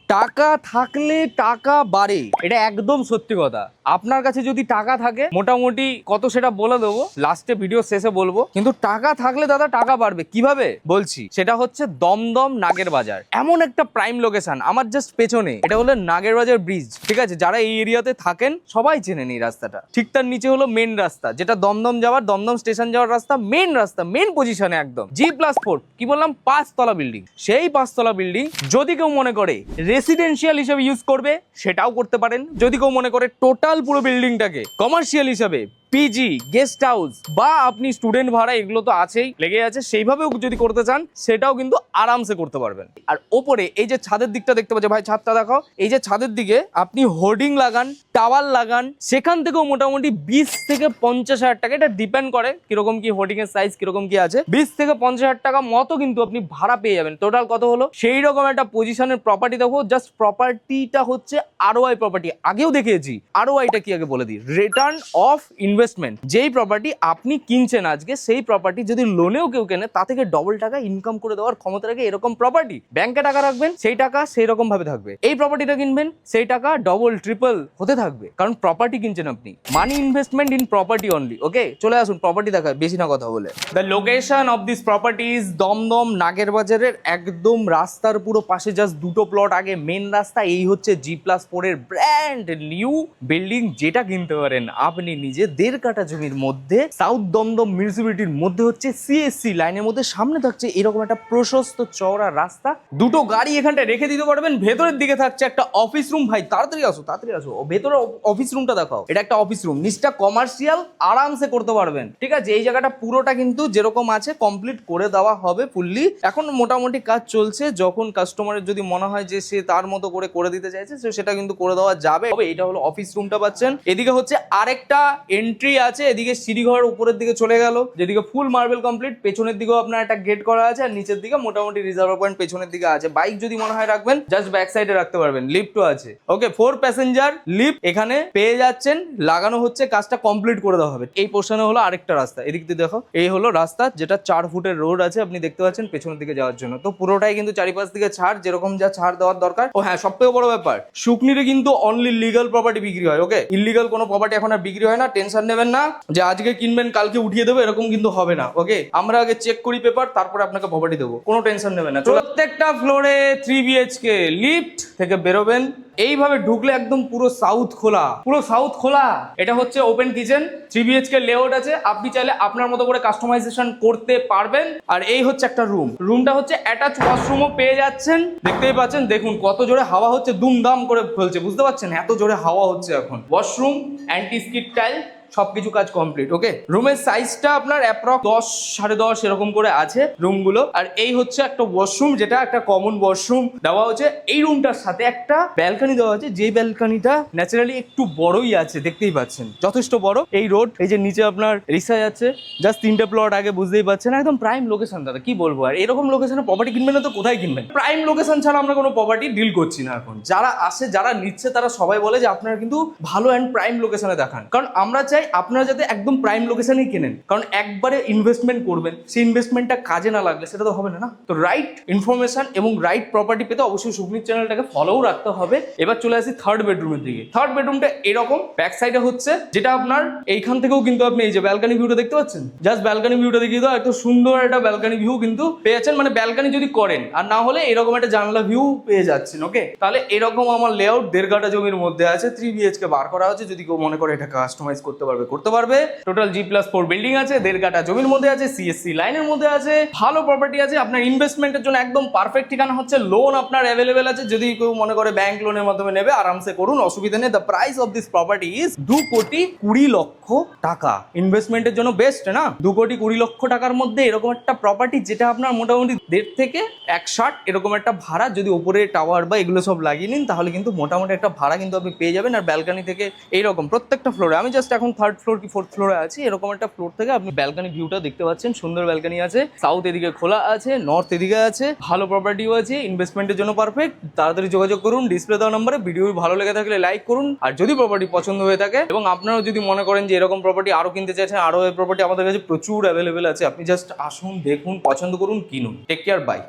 টাকা থাকলে টাকা বাড়ে, এটা একদম সত্যি কথা। আপনার কাছে যদি টাকা থাকে মোটামুটি কত সেটা বলে দেবো লাস্টে, ভিডিও শেষে বলবো। কিন্তু টাকা থাকলে দাদা টাকা বাড়বে কিভাবে বলছি, সেটা হচ্ছে দমদম নাগের বাজার। এমন একটা প্রাইম লোকেশন আমার জাস্ট পেছনে, এটা হলো নাগের বাজার ব্রিজ। ঠিক আছে, যারা এই এরিয়াতে থাকেন সবাই চেনেন এই রাস্তাটা। ঠিক তার নিচে হলো মেন রাস্তা, যেটা দমদম যাওয়ার, দমদম স্টেশন যাওয়ার রাস্তা, মেন পজিশনে একদম G+4। কি বললাম, 5 তলা বিল্ডিং। সেই 5 তলা বিল্ডিং যদি কেউ মনে করে রেসিডেন্সিয়াল হিসেবে ইউজ করবে সেটাও করতে পারেন। যদি কেউ মনে করে টোটাল পুরো বিল্ডিংটাকে কমার্শিয়াল হিসাবে, পিজি, গেস্ট হাউস বা আপনি স্টুডেন্ট ভাড়া, এগুলো তো আছেই, লেগে আছে, সেইভাবেও যদি করতে চান সেটাও কিন্তু আরামসে করতে পারবেন। আর ওপরে এই যে ছাদের দিকটা দেখতে পাচ্ছেন, ভাই ছাদটা দেখাও, এই যে ছাদের দিকে আপনি হোর্ডিং লাগান, টাওয়ার লাগান, সেখান থেকেও মোটামুটি 20 থেকে 50 হাজার টাকা, এটা ডিপেন্ড করে কিরকম কি হোর্ডিং এর সাইজ কিরকম কি আছে, 20 থেকে 50 হাজার টাকা মতো কিন্তু আপনি ভাড়া পেয়ে যাবেন। টোটাল কত হলো, সেই রকম একটা পজিশনের প্রপার্টি দেখো। জাস্ট প্রপার্টিটা হচ্ছে আরওআই প্রপার্টি, আগেও দেখিয়েছি। আরওআইটা কি আগে বলে দিই, রিটার্ন অফ ইনভেস্টমেন্ট। যেই প্রপার্টি আপনি কিনছেন আজকে, সেই প্রপার্টি যদি লোনেও কেউ কেনে, তা থেকে ডবল টাকা ইনকাম করে দেওয়ার ক্ষমতা রাখে এরকম প্রপার্টি। ব্যাংকে টাকা রাখবেন, সেই টাকা সেই রকম ভাবে থাকবে। এই প্রপার্টিটা কিনবেন, সেই টাকা ডবল ট্রিপল হতে থাকবে, কারণ প্রপার্টি কিনছেন আপনি। Money investment in property only. Okay, চলে আসুন প্রপার্টি দেখা, বেশি না কথা বলে। The location of this property is Dumdum নাগের বাজারের একদম রাস্তার পুরো পাশে, জাস্ট দুটো প্লট আগে মেন রাস্তা। এই হচ্ছে G+4 এর ব্র্যান্ড নিউ বিল্ডিং, যেটা কিনতে পারেন আপনি নিজে 1.5 কাঠা জমির মধ্যে, সাউথ দমদম মিউনিসিপ্যালিটির মধ্যে, হচ্ছে সিএসসি লাইনের মধ্যে। সামনে থাকছে এরকম একটা প্রশস্ত চওড়া রাস্তা, দুটো গাড়ি এখানটা রেখে দিতে পারবেন। ভেতরের দিকে থাকছে একটা অফিস রুম। ভাই তাড়াতাড়ি আসো, তাড়াতাড়ি আসো, ভেতরে অফিস রুমটা দেখাও। এটা একটা অফিস রুম, নিচটা কমার্শিয়াল, আরামসে করতে পারবেন। ঠিক আছে, এই জায়গাটা পুরোটা কিন্তু যেরকম আছে কমপ্লিট করে দেওয়া হবে ফুললি। এখন মোটামুটি কাজ চলছে, যখন কাস্টমারের যদি মনে হয় যে সে তার মতো করে দিতে চাইছে, সেটা কিন্তু করে দেওয়া যাবে। এটা হলো অফিস রুমটা পাচ্ছেন। এদিকে হচ্ছে আরেকটা এন্ট্রি আছে, এদিকে সিঁড়িঘর উপরের দিকে চলে গেল, যেদিকে ফুল মার্বেল কমপ্লিট। পেছনের দিকেও আপনার একটা গেট করা আছে, আর নিচের দিকে মোটামুটি রিজার্ভার পয়েন্ট পেছনের দিকে আছে। বাইক যদি মনে হয় রাখবেন, জাস্ট ব্যাক সাইডে রাখতে পারবেন। লিফটও আছে। ওকে, 4 প্যাসেঞ্জার লিফট এখানে পেয়ে যাচ্ছেন, লাগানো হচ্ছে, কাজটা কমপ্লিট করে দেওয়া হবে। এই পোর্শনে হলো আরেকটা রাস্তা, এদিক দিয়ে দেখো, এই হলো রাস্তা, যেটা 4 ফুটের রোড আছে, আপনি দেখতে পাচ্ছেন পেছনের দিকে যাওয়ার জন্য। তো পুরোটাই কিন্তু চারিপাশ দিকে ছাড়, যেরকম যা ছাড় দেওয়ার দরকার। ও হ্যাঁ, সবথেকে বড় ব্যাপার, শুকনিরে কিন্তু অনলি লিগাল প্রপার্টি বিক্রি হয়। ওকে, ইলিগাল কোনো প্রপার্টি এখন আর বিক্রি হয় না। টেনশন নেবেন না যে আজকে কিনবেন কালকে উঠিয়ে দেবো, এরকম কিন্তু হবে না। ওকে, আমরা আগে চেক করি পেপার, তারপরে আপনাকে প্রপার্টি দেবো, কোনো টেনশন নেবেন না। প্রত্যেকটা ফ্লোরে 3 BHK লিফট থেকে বেরোবেন, এইভাবে ঢুকলে একদম পুরো সাউথ খোলা। এটা হচ্ছে ওপেন কিচেন, 3 BHK লেআউট আছে। আপনি চাইলে আপনার মতো করে কাস্টমাইজেশন করতে পারবেন। আর এই হচ্ছে একটা রুমটা হচ্ছে অ্যাটাচ ওয়াশরুমও পেয়ে যাচ্ছেন। দেখতেই পাচ্ছেন, দেখুন কত জোরে হাওয়া হচ্ছে, দুমদাম করে ফেলছে, বুঝতে পারছেন এত জোরে হাওয়া হচ্ছে এখন। ওয়াশরুম, অ্যান্টি স্কিড টাইল, সবকিছু কাজ কমপ্লিট। ওকে, রুমের সাইজটা আপনার অ্যাপ্রক্স 10 10.5 এরকম করে আছে রুমগুলো। আর এই হচ্ছে একটা ওয়াশরুম, যেটা একটা কমন ওয়াশরুম দেওয়া হচ্ছে। এই রুমটার সাথে একটা ব্যালকনি দেওয়া আছে, যে ব্যালকনিটা ন্যাচারালি একটু বড়ই আছে, দেখতেই পাচ্ছেন যথেষ্ট বড়। এই রোড, এই যে নিচে আপনার রিক্সা যাচ্ছে, জাস্ট 3টে প্লট আগে, বুঝতেই পাচ্ছেন একদম প্রাইম লোকেশন দাদা, কি বলবো। আর এরকম লোকেশনে প্রপার্টি কিনবেন না তো কোথায় কিনবেন? প্রাইম লোকেশন ছাড়া আমরা কোনো প্রপার্টি ডিল করছি না এখন। যারা আসে, যারা নিচ্ছে, তারা সবাই বলে যে আপনারা কিন্তু ভালো অ্যান্ড প্রাইম লোকেশনে দেখান, কারণ আমরা চাই আপনারা যাতে একদম প্রাইম লোকেশনেই কেনেন। কারণ একবারে ইনভেস্টমেন্ট করবেন, সেই ইনভেস্টমেন্টটা কাজে না লাগলে সেটা তো হবে না। তো রাইট ইনফরমেশন এবং রাইট প্রপার্টি পেতে অবশ্যই সুখনির চ্যানেলটাকে ফলোও রাখতে হবে। এবার চলে আসি থার্ড বেডরুমের দিকে। থার্ড বেডরুমটা এরকম, ব্যাক সাইডে হচ্ছে, যেটা আপনার এইখান থেকেও কিন্তু আপনি এই যে ব্যালকনি ভিউটা দেখতে পাচ্ছেন, জাস্ট ব্যালকনি ভিউটা দেখিয়ে দাও। এত সুন্দর একটা ব্যালকনি ভিউ কিন্তু পেয়ে যাচ্ছেন, মানে ব্যালকনি যদি করেন, আর না হলে এরকম একটা জানলা ভিউ পেয়ে যাচ্ছেন। ওকে, তাহলে এরকম আমার লেআউট 1.5 কাঠা জমির মধ্যে আছে, 3 BHK বার করা আছে। যদি কেউ মনে করে এটা কাস্টমাইজ করতে পারবে। টোটাল G+4 বিল্ডিং আছে, 1.5 কাঠা জমির মধ্যে আছে, সিএসসি লাইনের মধ্যে আছে, ভালো প্রপার্টি আছে। আপনার ইনভেস্টমেন্টের জন্য একদম পারফেক্ট ঠিকানা হচ্ছে। লোন আপনার অ্যাভেলেবেল আছে, যদি কেউ মনে করে ব্যাংক লোনের মাধ্যমে নেবে, আরামসে করুন, অসুবিধা নেই। The price of this property is 2,20,00,000 টাকা। ইনভেস্টমেন্টের জন্য বেস্ট না? 2,20,00,000 টাকার মধ্যে এরকম একটা প্রপার্টি, যেটা আপনার মোটামুটি 1.5 থেকে 1.60 এরকম একটা ভাড়া, যদি উপরে টাওয়ার বা এগুলো সব লাগিয়ে নিন, তাহলে কিন্তু মোটামুটি একটা ভাড়া কিন্তু আপনি পেয়ে যাবেন। আর ব্যালকনি থেকে এইরকম প্রত্যেকটা ফ্লোরে, আমি জাস্ট এখন 3rd ফ্লোর কি 4th ফ্লোরে আছি, এরকম একটা ফ্লোর থেকে আপনি ব্যালকনি ভিউটা দেখতে পাচ্ছেন। সুন্দর ব্যালকনি আছে, সাউথ এদিকে খোলা আছে, নর্থ এদিকে আছে, ভালো প্রপার্টিও আছে, ইনভেস্টমেন্টের জন্য পারফেক্ট। তাড়াতাড়ি যোগাযোগ করুন ডিসপ্লে দেওয়া নম্বরে। ভিডিও ভালো লেগে থাকলে লাইক করুন, আর যদি প্রপার্টি পছন্দ হয়ে থাকে এবং আপনারাও যদি মনে করেন যে এরকম প্রপার্টি আরো কিনতে চাইছেন, আরো এই প্রপার্টি আমাদের কাছে প্রচুর অ্যাভেলেবেল আছে। আপনি জাস্ট আসুন, দেখুন, পছন্দ করুন, কিনুন। Take care, by.